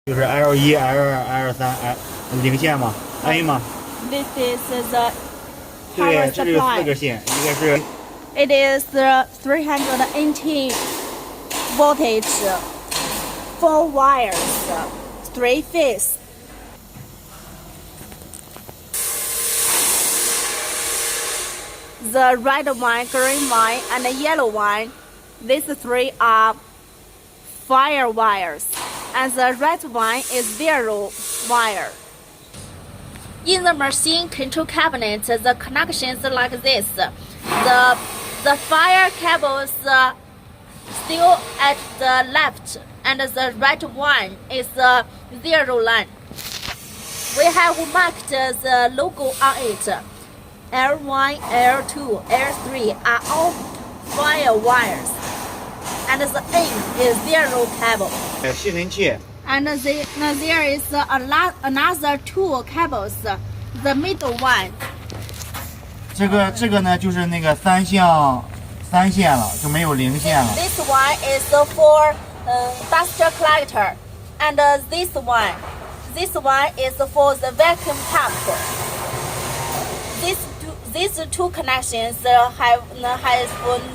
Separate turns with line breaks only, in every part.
就是 L1、L2、L3、零线嘛，N 嘛。
This is the
对，
power
这里有4
supply.
个线，一个是
It is 380 voltage, 4 wires, 3 phase. The red one, green one, and the yellow one, these 3 are fire wires, and the red one is zero wire. In the machine control cabinet, the connections like this. The fire cables still at the left, and the right one is the zero line. We have marked the logo on it. L1, L2, L3 are all fire wires, and the N is zero cable.
吸尘器。
And there is another 2 cables, the middle one.
这个呢就是那个3线了，就没有零线了。
This one is for dust collector, and this one is for the vacuum pump. These two connections has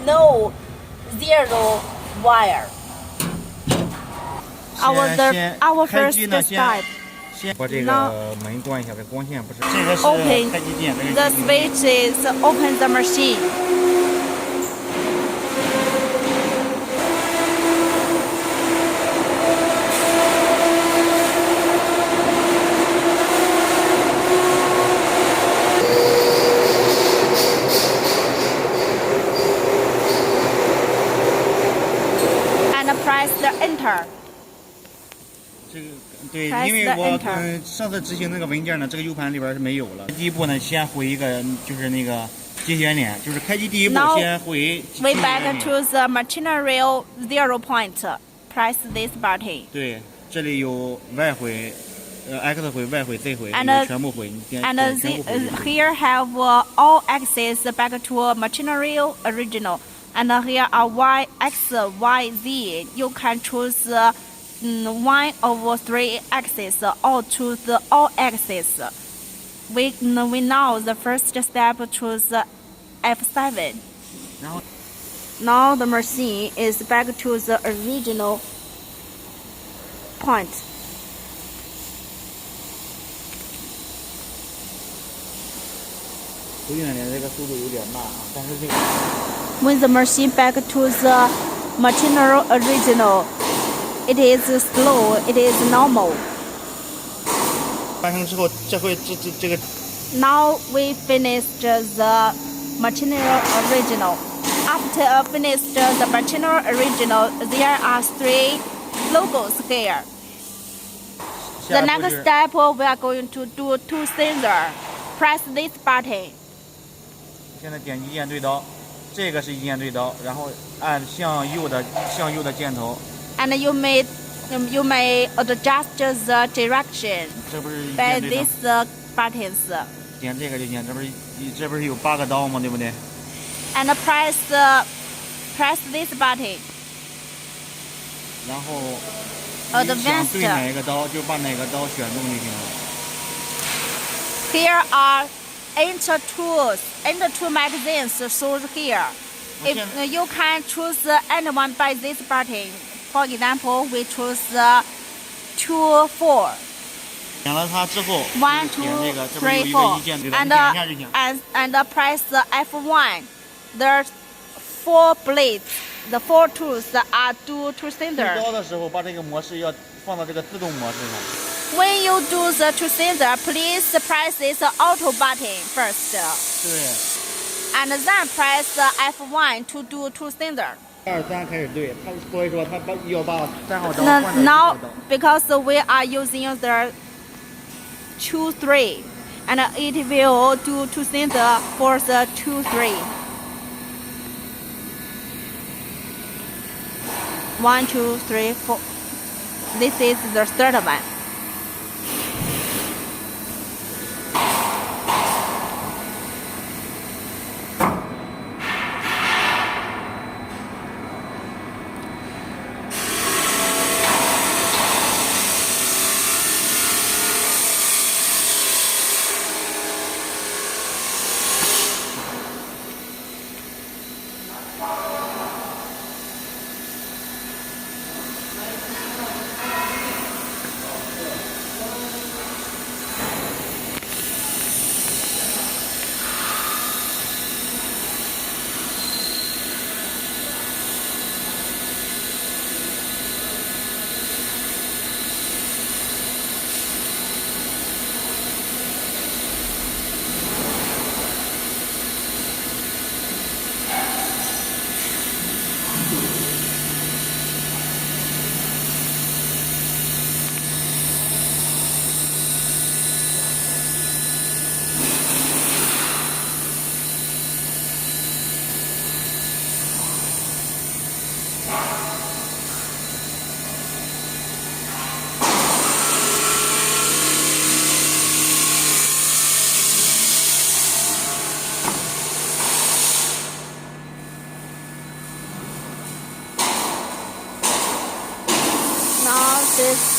no zero wire. Our first step.
先把这个门关一下，给光线不是。这个是
Open
开机键，这个
the
是
switch is open the machine. And press the enter.
这个对，
Press
因为
the
我
enter.
上次执行那个文件呢，这个 U 盘里边是没有了。第一步呢，先回一个就是那个接线点，就是开机第一步
Now
先回接
We
线
back
点。
to the machinery 0 point. Press this button.
对，这里有 Y 回，X 回、Y 回、Z 回，
And
有全部回，你点
And
点全部回就可以。
here have all axes back to machinery original. And here are Y, X, Y, Z. You can choose one of 3 axes or choose all axes. We now the first step choose F7.
然后
Now the machine is back to the original point.
回应点这个速度有点慢啊，但是这个
When the machine back to the machinery original, it is slow, it is normal.
完成之后，这个
Now we finished the machinery original. After finished the machinery original, there are 3 logos here.
下
The
一步
next
是
step we are going to do 2 sensor. Press this button.
现在点击一键对刀，这个是一键对刀，然后按向右的箭头，
And you may adjust the direction
这不是一
by
键对刀
these buttons.
点这个就行，这不是有8个刀吗？对不对？
And press this button.
然后你想
Advanced.
对哪个刀就把哪个刀选中就行了。
Here are enter tools, enter tool magazines shown here. If you can choose anyone by this button. For example, we choose 2, 4.
点了它之后，
1,
就点这个，
2,
这不是有
3,
一个
4.
一键对刀，你
And
点一下就行。
and press F1. There's 4 blades. The 4 tools are do two
对
cylinder.
刀的时候，把这个模式要放到这个自动模式上。
When you do the two cylinder, please press this auto button first.
对，
And then press F1 to do two cylinder.
1、2、3开始对，所以说他要把3号刀换成4
Now,
号刀。
because we are using the 2, 3, and it will do two cylinder for the 2, 3. 1, 2, 3, 4. This is the third one.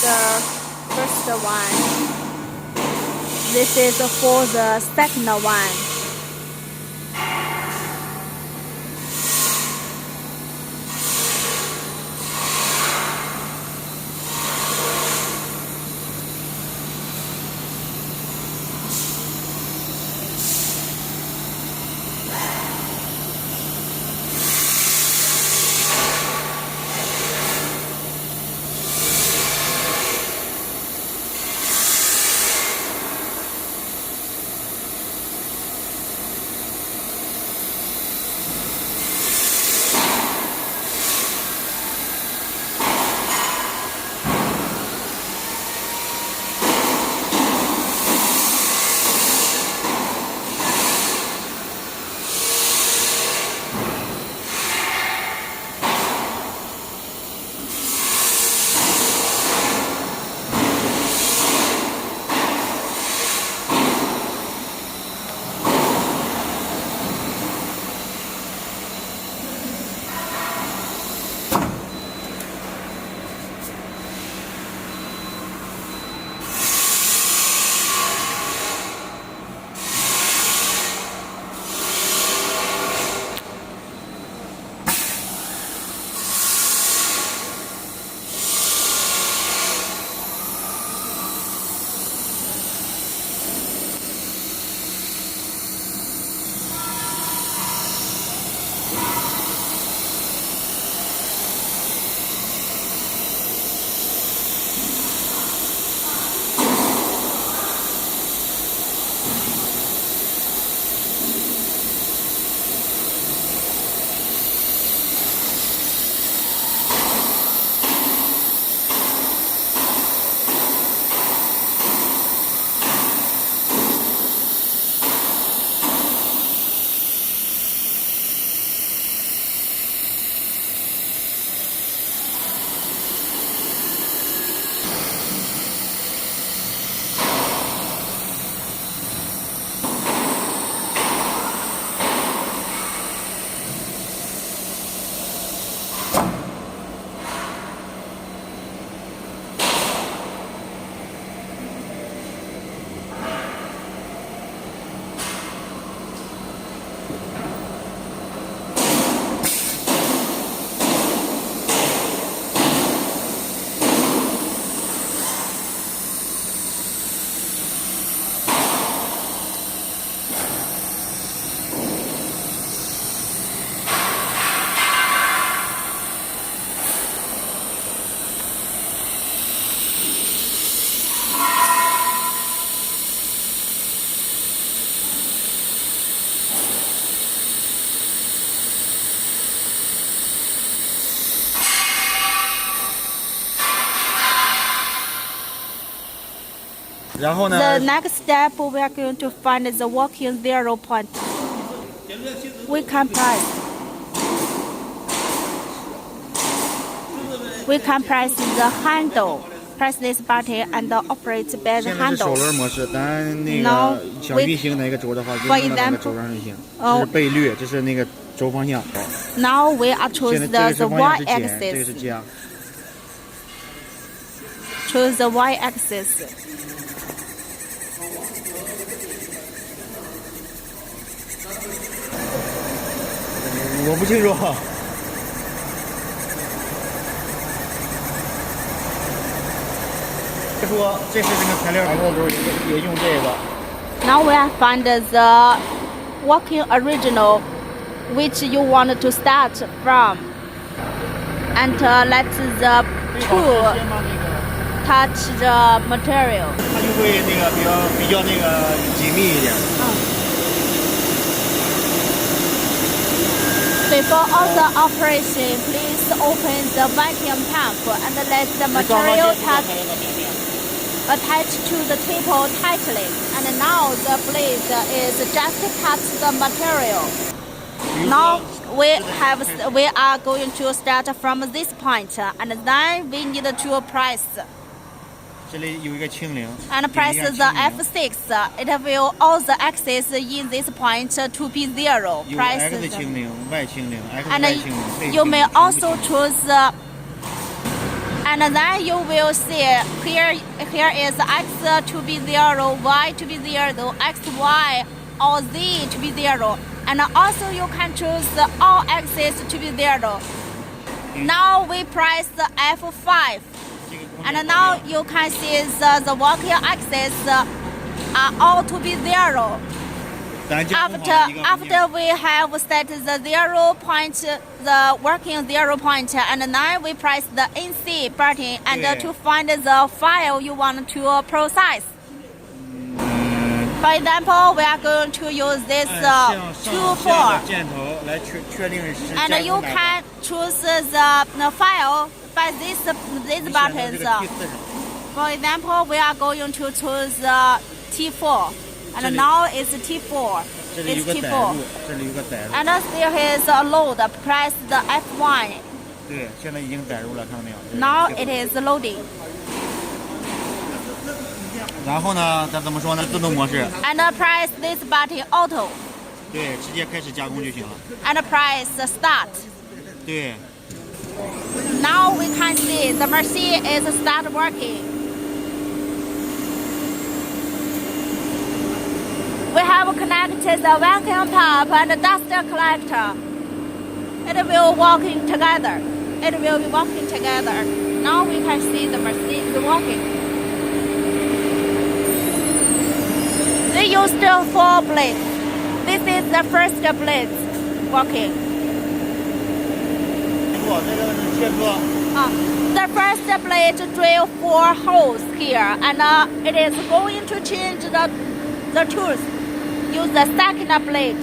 the first one. This is for the second one.
然后呢
The next step, we are going to find the working 0 point. We compress. We compress the handle. Press this button and operate by the
现在是手
handle.
轮模式，咱那
Now
个小鱼形那个轴的话，就
for
用到那个
example-
轴上就行。这是倍率，这是那个轴方向。
Now we are
现
choose
在这
the
个是方向是
y
减，这个是
axis.
加。
Choose the y axis.
我不清楚。说这是这个材料，然后就是也用这个。
Now we have found the working original which you want to start from. And let the tool touch the material.
它就会那个比较那个紧密一点。
Before all the operation, please open the vacuum pump and let the material attach to the table tightly. And now the blade is just touch the material. Now we are going to start from this point, and then we need to press.
这里有一个清零。
And press the F6. It will all the axes in this point to be 0.
有
Press
X
the-
清零、Y 清零、X、
And
Y 清零。
you may also choose And then you will see here is x to be 0, y to be 0, x, y, or z to be 0. And also you can choose all x's to be 0. Now we press the F5. And now you can see the working axis are all to be 0. After we have set the 0 point, the working 0 point, and then we press the NC button and to find the file you want to process. For example, we are going to use this 2.4, and you can choose the file by these buttons. For example, we are going to choose T4. And now it's T4. It's T4. And still is a load. Press the F1.
对，现在已经载入了，看到没有？
Now it is loading.
然后呢，咱怎么说呢？自动模式。
And press this button Auto.
对，直接开始加工就行了。
And press Start.
对。
Now we can see the machine is start working. We have connected the vacuum pump and the dust collector. It will working together. It will be working together. Now we can see the machine is working. They used 4 blades. This is the first blade working. The first blade drill 4 holes here, and it is going to change the tools. Use the second blade.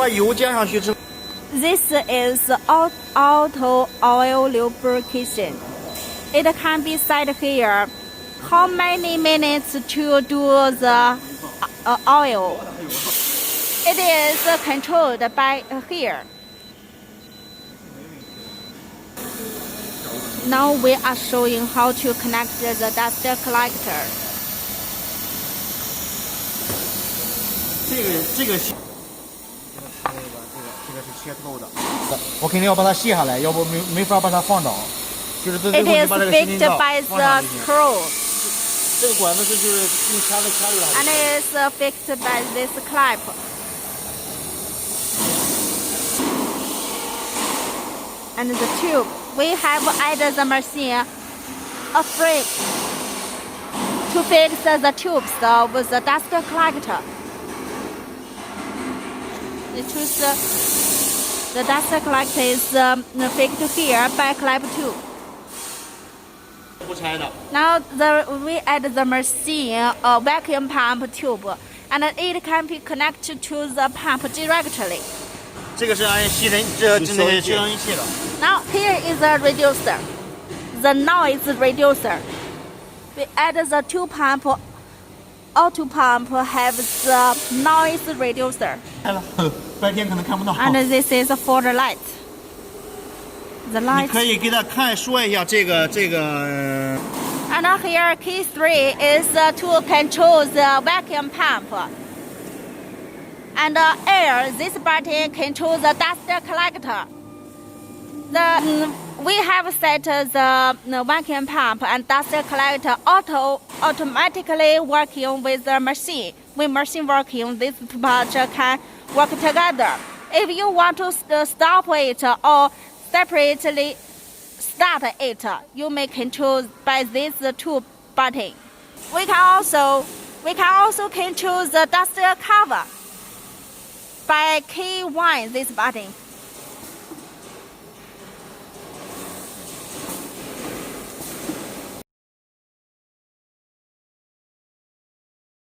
把油加上去之后，
This is auto oil lubrication. It can be set here. How many minutes to do the oil? It is controlled by here. Now we are showing how to connect the dust collector.
这个是切透的，我肯定要把它卸下来，要不没法把它放倒。就是最后
It
你
is
把这个新
fixed
道
by
放上
the
就行。
screw
这个管子是就是用卡子卡住了。
and is fixed by this clip. And the tube, we have added the machine a frame to fix the tubes with the dust collector. The dust collector is fixed here by clip 2.
不拆的。
Now we add the machine a vacuum pump tube, and it can be connected to the pump directly.
这个是按吸尘这那个吸尘器的。
Now here is a reducer, the noise reducer. We add the two pump. Auto pump have the noise reducer,
开了，白天可能看不到。
and this is for the light. The
你
light.
可以给他说一下这个。
And here key 3 is to control the vacuum pump. And air, this button controls the dust collector. We have set the vacuum pump and dust collector automatically working with the machine. When machine working, these two parts can work together. If you want to stop it or separately start it, you may control by these two buttons. We can also control the dust cover by key 1, this button.